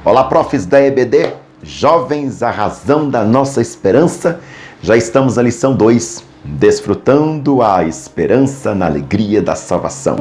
Olá, profs da EBD, jovens, a razão da nossa esperança. Já estamos na lição 2, desfrutando a esperança na alegria da salvação.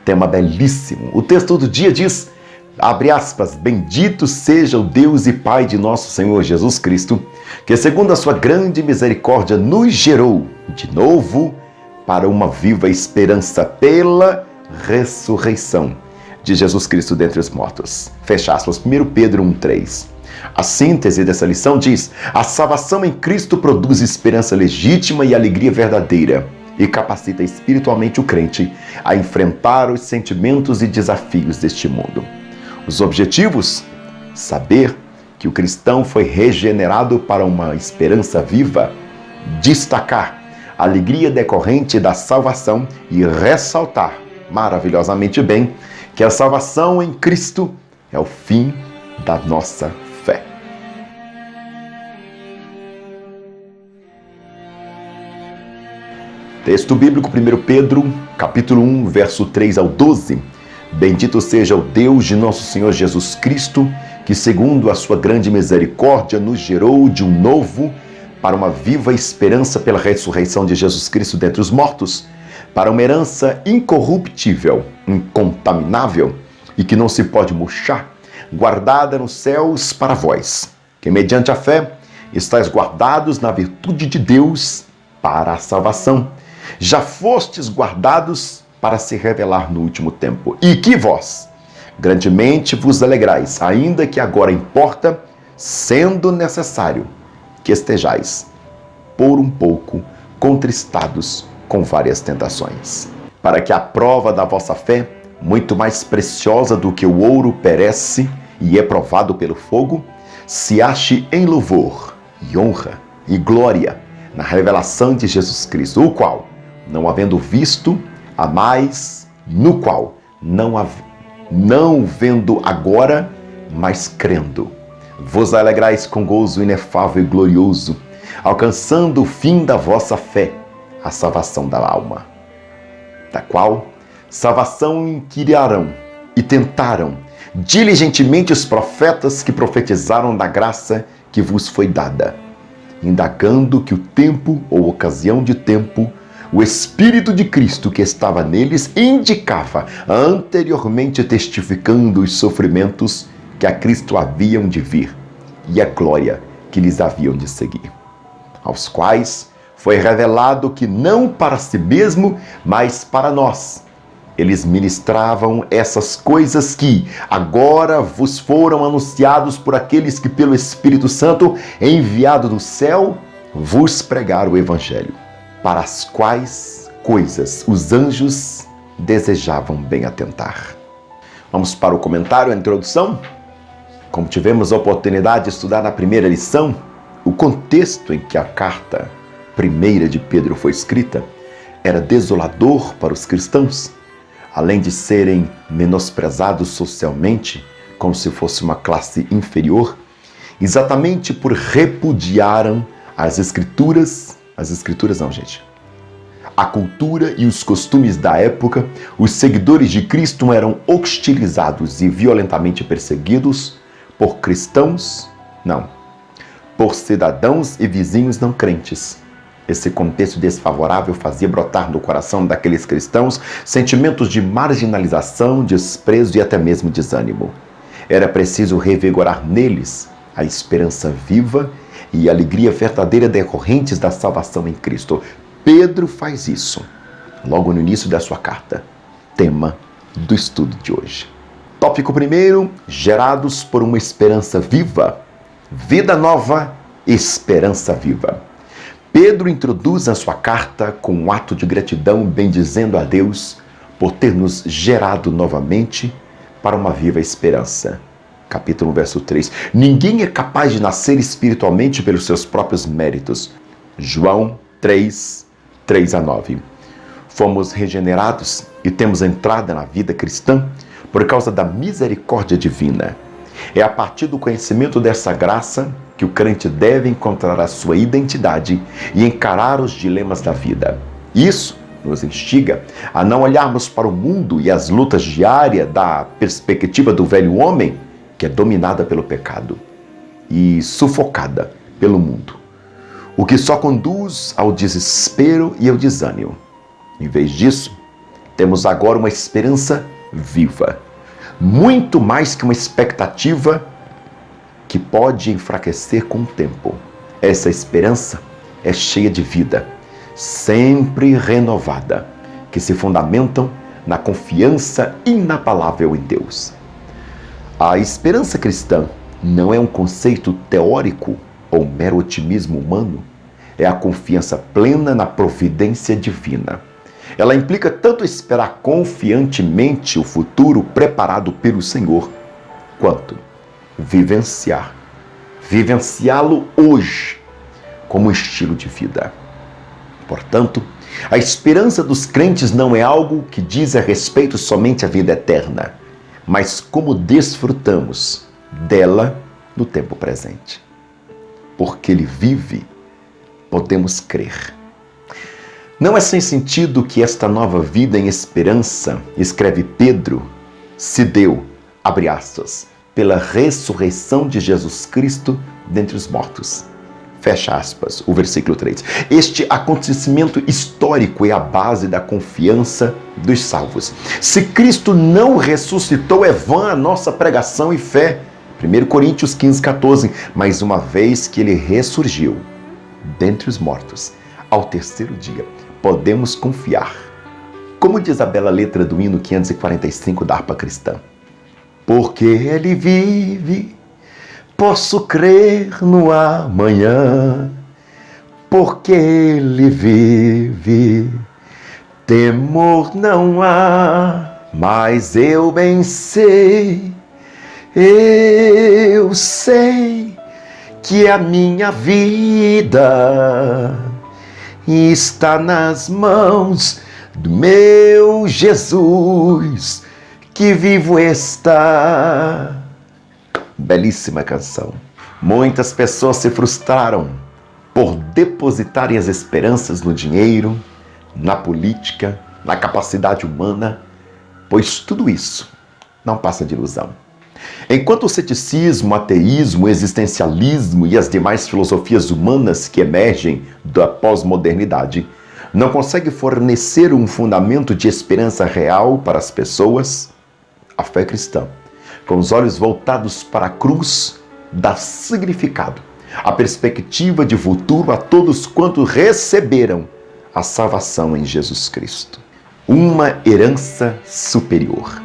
Tema belíssimo. O texto do dia diz, abre aspas, bendito seja o Deus e Pai de nosso Senhor Jesus Cristo, que segundo a sua grande misericórdia nos gerou de novo para uma viva esperança pela ressurreição de Jesus Cristo dentre os mortos. Fecha aspas, 1 Pedro 1,3. A síntese dessa lição diz, a salvação em Cristo produz esperança legítima e alegria verdadeira, e capacita espiritualmente o crente a enfrentar os sentimentos e desafios deste mundo. Os objetivos? Saber que o cristão foi regenerado para uma esperança viva, destacar a alegria decorrente da salvação e ressaltar maravilhosamente bem que a salvação em Cristo é o fim da nossa fé. Texto bíblico, 1 Pedro, capítulo 1, verso 3 ao 12. Bendito seja o Deus de nosso Senhor Jesus Cristo, que segundo a sua grande misericórdia nos gerou de um novo para uma viva esperança pela ressurreição de Jesus Cristo dentre os mortos, para uma herança incorruptível, incontaminável e que não se pode murchar, guardada nos céus para vós, que mediante a fé estáis guardados na virtude de Deus para a salvação. Já fostes guardados para se revelar no último tempo, e que vós grandemente vos alegrais, ainda que agora importa, sendo necessário, que estejais por um pouco contristados com várias tentações, para que a prova da vossa fé, muito mais preciosa do que o ouro perece e é provado pelo fogo, se ache em louvor e honra e glória na revelação de Jesus Cristo, o qual, não havendo visto, a mais, no qual, não vendo agora, mas crendo, vos alegrais com gozo inefável e glorioso, alcançando o fim da vossa fé, a salvação da alma, da qual salvação inquirarão e tentaram diligentemente os profetas que profetizaram da graça que vos foi dada, indagando que o tempo ou ocasião de tempo, o Espírito de Cristo que estava neles indicava, anteriormente testificando os sofrimentos que a Cristo haviam de vir e a glória que lhes haviam de seguir, aos quais foi revelado que não para si mesmo, mas para nós, eles ministravam essas coisas que agora vos foram anunciados por aqueles que pelo Espírito Santo, enviado do céu, vos pregaram o Evangelho, para as quais coisas os anjos desejavam bem atentar. Vamos para o comentário, a introdução. Como tivemos a oportunidade de estudar na primeira lição, o contexto em que a carta primeira de Pedro foi escrita era desolador para os cristãos, além de serem menosprezados socialmente, como se fosse uma classe inferior, exatamente por repudiaram a cultura e os costumes da época, os seguidores de Cristo eram hostilizados e violentamente perseguidos por cidadãos e vizinhos não crentes. Esse contexto desfavorável fazia brotar no coração daqueles cristãos sentimentos de marginalização, desprezo e até mesmo desânimo. Era preciso revigorar neles a esperança viva e a alegria verdadeira decorrentes da salvação em Cristo. Pedro faz isso logo no início da sua carta, tema do estudo de hoje. Tópico 1, gerados por uma esperança viva, vida nova, esperança viva. Pedro introduz a sua carta com um ato de gratidão, bendizendo a Deus por ter nos gerado novamente para uma viva esperança. Capítulo 1, verso 3. Ninguém é capaz de nascer espiritualmente pelos seus próprios méritos. João 3, 3 a 9. Fomos regenerados e temos entrada na vida cristã por causa da misericórdia divina. É a partir do conhecimento dessa graça que o crente deve encontrar a sua identidade e encarar os dilemas da vida. Isso nos instiga a não olharmos para o mundo e as lutas diárias da perspectiva do velho homem, que é dominada pelo pecado e sufocada pelo mundo, o que só conduz ao desespero e ao desânimo. Em vez disso, temos agora uma esperança viva, muito mais que uma expectativa que pode enfraquecer com o tempo. Essa esperança é cheia de vida, sempre renovada, que se fundamentam na confiança inabalável em Deus. A esperança cristã não é um conceito teórico ou mero otimismo humano, é a confiança plena na providência divina. Ela implica tanto esperar confiantemente o futuro preparado pelo Senhor, quanto vivenciá-lo hoje como estilo de vida. Portanto, a esperança dos crentes não é algo que diz a respeito somente à vida eterna, mas como desfrutamos dela no tempo presente. Porque Ele vive, podemos crer. Não é sem sentido que esta nova vida em esperança, escreve Pedro, se deu, abre aspas, pela ressurreição de Jesus Cristo dentre os mortos. Fecha aspas, o versículo 3. Este acontecimento histórico é a base da confiança dos salvos. Se Cristo não ressuscitou, é vã a nossa pregação e fé. 1 Coríntios 15, 14. Mas uma vez que Ele ressurgiu dentre os mortos, ao terceiro dia, podemos confiar. Como diz a bela letra do hino 545 da harpa cristã. Porque Ele vive, posso crer no amanhã, porque Ele vive, temor não há, mas eu bem sei, eu sei que a minha vida está nas mãos do meu Jesus, que vivo está. Belíssima canção. Muitas pessoas se frustraram por depositarem as esperanças no dinheiro, na política, na capacidade humana, pois tudo isso não passa de ilusão. Enquanto o ceticismo, o ateísmo, o existencialismo e as demais filosofias humanas que emergem da pós-modernidade não conseguem fornecer um fundamento de esperança real para as pessoas, a fé cristã, com os olhos voltados para a cruz, dá significado, a perspectiva de futuro a todos quantos receberam a salvação em Jesus Cristo. Uma herança superior.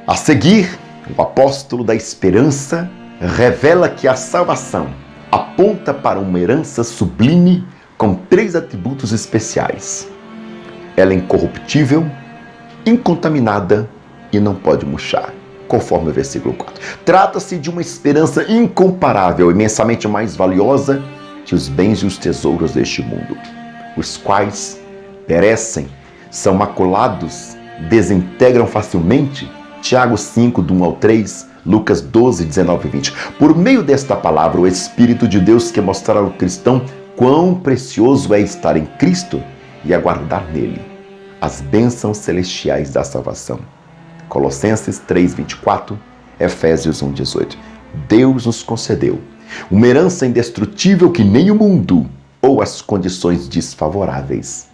A seguir, o apóstolo da esperança revela que a salvação aponta para uma herança sublime com 3 atributos especiais. Ela é incorruptível, incontaminada e não pode murchar, conforme o versículo 4. Trata-se de uma esperança incomparável, imensamente mais valiosa que os bens e os tesouros deste mundo, os quais perecem, são maculados, desintegram facilmente. Tiago 5, do 1 ao 3, Lucas 12, 19 e 20. Por meio desta palavra, o Espírito de Deus quer mostrar ao cristão quão precioso é estar em Cristo e aguardar nele as bênçãos celestiais da salvação. Colossenses 3, 24, Efésios 1, 18. Deus nos concedeu uma herança indestrutível que nem o mundo ou as condições desfavoráveis.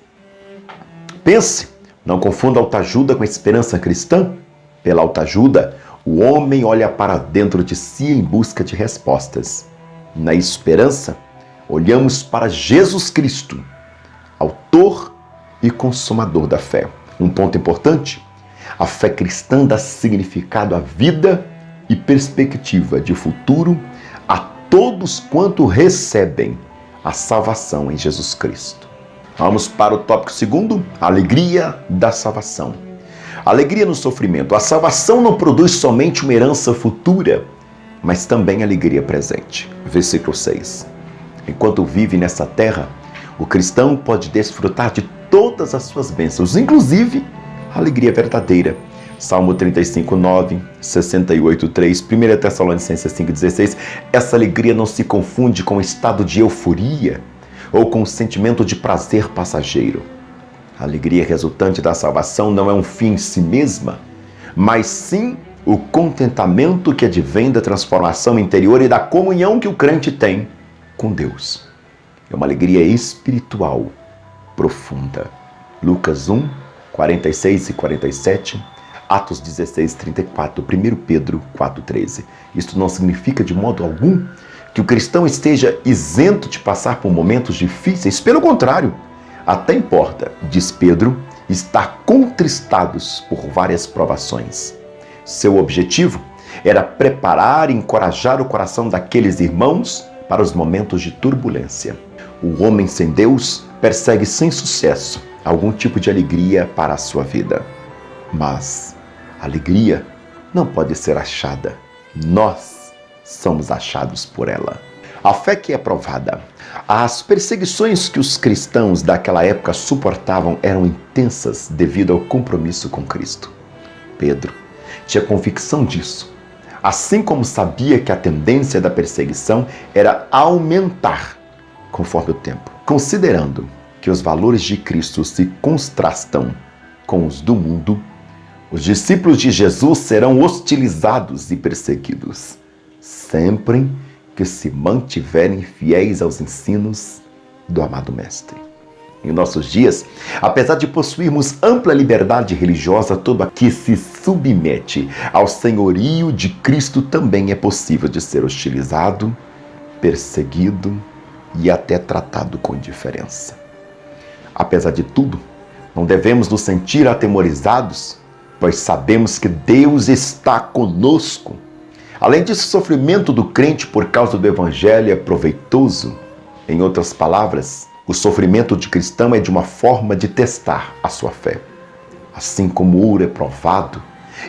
Pense, não confunda autoajuda com esperança cristã. Pela autoajuda, o homem olha para dentro de si em busca de respostas. Na esperança, olhamos para Jesus Cristo, autor e consumador da fé. Um ponto importante: a fé cristã dá significado à vida e perspectiva de futuro a todos quanto recebem a salvação em Jesus Cristo. Vamos para o tópico 2, a alegria da salvação. Alegria no sofrimento. A salvação não produz somente uma herança futura, mas também alegria presente. Versículo 6. Enquanto vive nessa terra, o cristão pode desfrutar de todas as suas bênçãos, inclusive Alegria verdadeira. Salmo 35, 9, 68, 3, 1 Tessalonicenses 5, 16. Essa alegria não se confunde com o estado de euforia ou com o sentimento de prazer passageiro. A alegria resultante da salvação não é um fim em si mesma, mas sim o contentamento que advém da transformação interior e da comunhão que o crente tem com Deus. É uma alegria espiritual profunda. Lucas 1, 46 e 47, Atos 16, 34, 1 Pedro 4, 13. Isto não significa de modo algum que o cristão esteja isento de passar por momentos difíceis. Pelo contrário, até importa, diz Pedro, estar contristados por várias provações. Seu objetivo era preparar e encorajar o coração daqueles irmãos para os momentos de turbulência. O homem sem Deus persegue sem sucesso algum tipo de alegria para a sua vida. Mas a alegria não pode ser achada. Nós somos achados por ela. A fé que é provada. As perseguições que os cristãos daquela época suportavam eram intensas devido ao compromisso com Cristo. Pedro tinha convicção disso, assim como sabia que a tendência da perseguição era aumentar conforme o tempo. Considerando que os valores de Cristo se contrastam com os do mundo, os discípulos de Jesus serão hostilizados e perseguidos, sempre que se mantiverem fiéis aos ensinos do amado Mestre. Em nossos dias, apesar de possuirmos ampla liberdade religiosa, todo aquele que se submete ao senhorio de Cristo também é possível de ser hostilizado, perseguido e até tratado com indiferença. Apesar de tudo, não devemos nos sentir atemorizados, pois sabemos que Deus está conosco. Além disso, o sofrimento do crente por causa do Evangelho é proveitoso. Em outras palavras, o sofrimento de cristão é de uma forma de testar a sua fé. Assim como o ouro é provado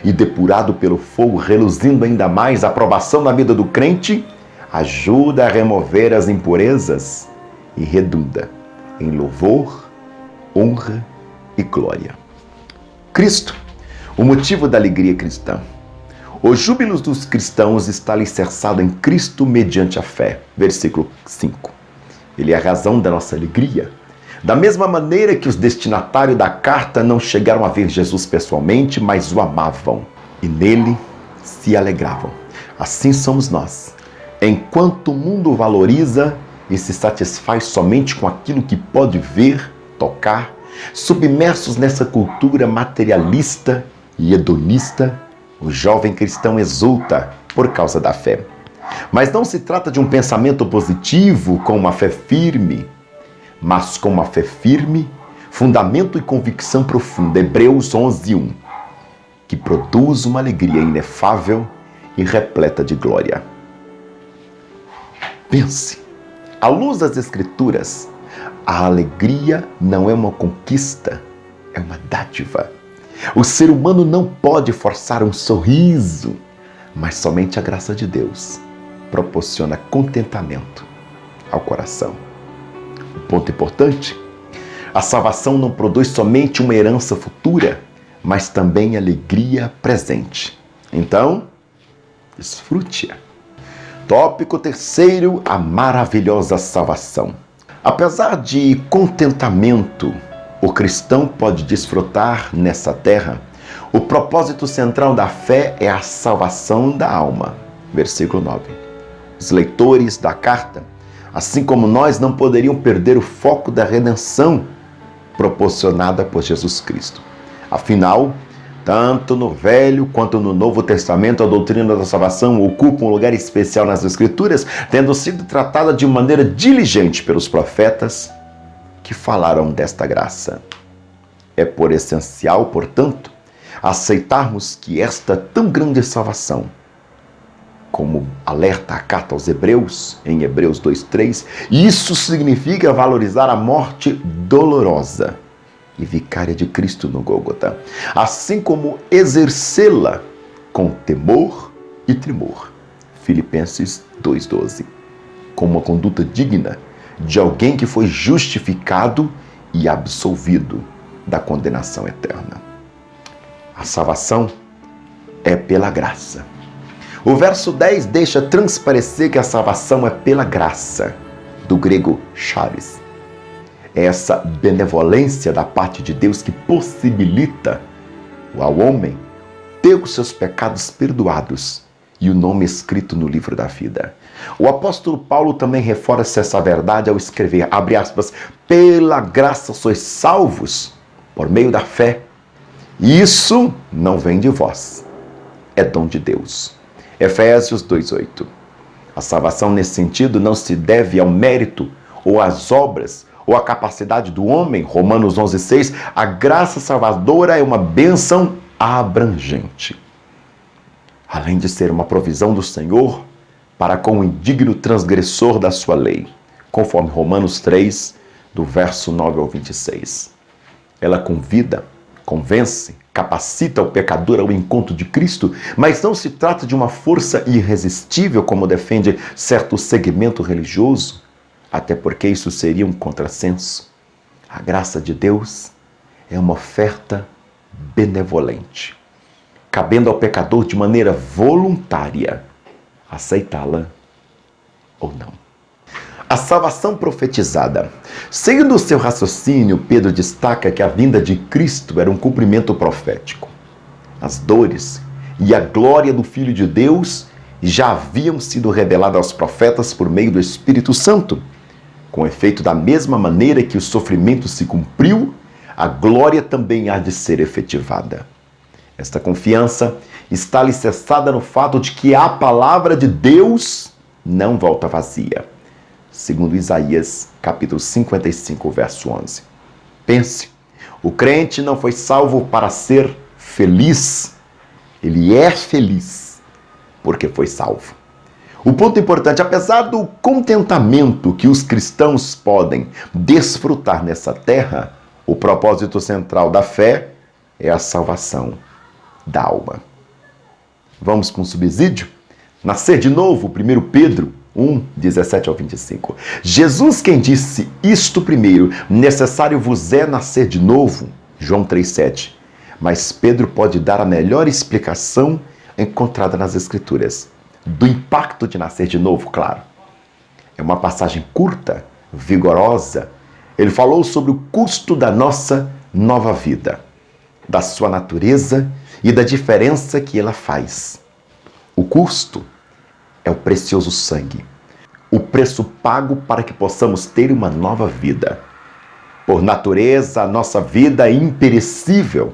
e depurado pelo fogo, reluzindo ainda mais a aprovação na vida do crente, ajuda a remover as impurezas e redunda em louvor, honra e glória. Cristo, o motivo da alegria cristã. O júbilo dos cristãos está alicerçado em Cristo mediante a fé. Versículo 5. Ele é a razão da nossa alegria. Da mesma maneira que os destinatários da carta não chegaram a ver Jesus pessoalmente, mas o amavam e nele se alegravam. Assim somos nós. Enquanto o mundo valoriza e se satisfaz somente com aquilo que pode ver, tocar, submersos nessa cultura materialista e hedonista, o jovem cristão exulta por causa da fé. Mas não se trata de um pensamento positivo com uma fé firme, mas com uma fé firme, fundamento e convicção profunda. Hebreus 11:1, que produz uma alegria inefável e repleta de glória. Pense, à luz das Escrituras, a alegria não é uma conquista, é uma dádiva. O ser humano não pode forçar um sorriso, mas somente a graça de Deus proporciona contentamento ao coração. Um ponto importante: a salvação não produz somente uma herança futura, mas também alegria presente. Então, desfrute-a. Tópico 3, a maravilhosa salvação. Apesar de contentamento, o cristão pode desfrutar nessa terra. O propósito central da fé é a salvação da alma. Versículo 9. Os leitores da carta, assim como nós, não poderiam perder o foco da redenção proporcionada por Jesus Cristo. Afinal, tanto no Velho quanto no Novo Testamento, a doutrina da salvação ocupa um lugar especial nas Escrituras, tendo sido tratada de maneira diligente pelos profetas que falaram desta graça. É por essencial, portanto, aceitarmos que esta tão grande salvação, como alerta a carta aos Hebreus, em Hebreus 2:3, isso significa valorizar a morte dolorosa e vicária de Cristo no Gólgota, assim como exercê-la com temor e tremor. Filipenses 2:12, com uma conduta digna de alguém que foi justificado e absolvido da condenação eterna. A salvação é pela graça. O verso 10 deixa transparecer que a salvação é pela graça, do grego charis. É essa benevolência da parte de Deus que possibilita ao homem ter os seus pecados perdoados e o nome escrito no livro da vida. O apóstolo Paulo também reforça essa verdade ao escrever, abre aspas, pela graça sois salvos por meio da fé. Isso não vem de vós, é dom de Deus. Efésios 2:8. A salvação nesse sentido não se deve ao mérito ou às obras ou à capacidade do homem. Romanos 11:6. A graça salvadora é uma bênção abrangente. Além de ser uma provisão do Senhor para com o indigno transgressor da sua lei, conforme Romanos 3, do verso 9 ao 26. Ela convida, convence, capacita o pecador ao encontro de Cristo, mas não se trata de uma força irresistível, como defende certo segmento religioso, até porque isso seria um contrassenso. A graça de Deus é uma oferta benevolente, cabendo ao pecador de maneira voluntária aceitá-la ou não. A salvação profetizada. Seguindo o seu raciocínio, Pedro destaca que a vinda de Cristo era um cumprimento profético. As dores e a glória do Filho de Deus já haviam sido reveladas aos profetas por meio do Espírito Santo. Com efeito, da mesma maneira que o sofrimento se cumpriu, a glória também há de ser efetivada. Esta confiança está alicerçada no fato de que a palavra de Deus não volta vazia. Segundo Isaías, capítulo 55, verso 11. Pense, o crente não foi salvo para ser feliz. Ele é feliz porque foi salvo. O ponto importante, apesar do contentamento que os cristãos podem desfrutar nessa terra, o propósito central da fé é a salvação da alma. Vamos com o subsídio? Nascer de novo, 1 Pedro 1, 17 ao 25. Jesus quem disse isto primeiro, necessário vos é nascer de novo, João 3,7. Mas Pedro pode dar a melhor explicação encontrada nas Escrituras, do impacto de nascer de novo, claro. É uma passagem curta, vigorosa. Ele falou sobre o custo da nossa nova vida, da sua natureza e da diferença que ela faz. O custo é o precioso sangue, o preço pago para que possamos ter uma nova vida. Por natureza, a nossa vida é imperecível.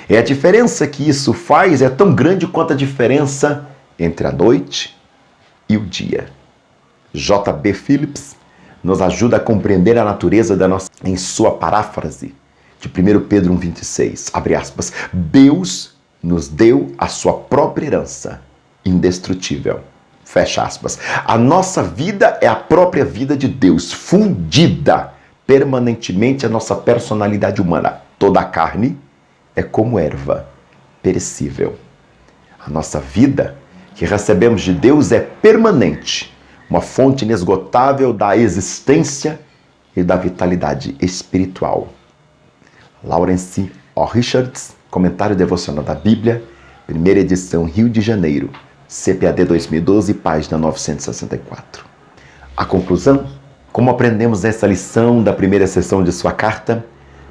E a diferença que isso faz é tão grande quanto a diferença entre a noite e o dia. J.B. Phillips nos ajuda a compreender a natureza da nossa em sua paráfrase de 1 Pedro 1,26. Abre aspas. Deus nos deu a sua própria herança indestrutível. Fecha aspas. A nossa vida é a própria vida de Deus, fundida permanentemente a nossa personalidade humana. Toda a carne é como erva, perecível. A nossa vida que recebemos de Deus é permanente, uma fonte inesgotável da existência e da vitalidade espiritual. Lawrence O. Richards, Comentário Devocional da Bíblia, primeira edição, Rio de Janeiro, CPAD 2012, página 964. A conclusão? Como aprendemos nessa lição da primeira sessão de sua carta,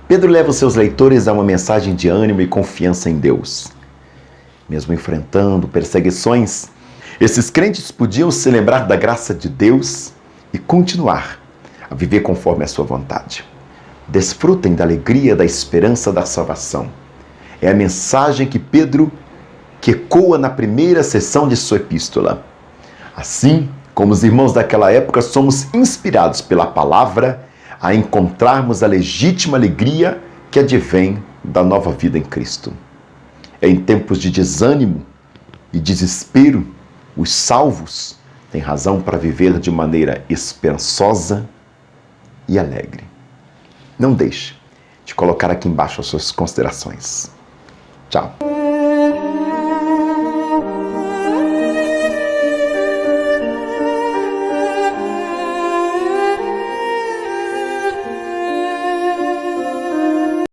Pedro leva os seus leitores a uma mensagem de ânimo e confiança em Deus. Mesmo enfrentando perseguições, esses crentes podiam se lembrar da graça de Deus e continuar a viver conforme a sua vontade. Desfrutem da alegria, da esperança da salvação. É a mensagem que Pedro ecoa na primeira sessão de sua epístola. Assim, como os irmãos daquela época, somos inspirados pela palavra a encontrarmos a legítima alegria que advém da nova vida em Cristo. Em tempos de desânimo e desespero, os salvos têm razão para viver de maneira esperançosa e alegre. Não deixe de colocar aqui embaixo as suas considerações. Tchau.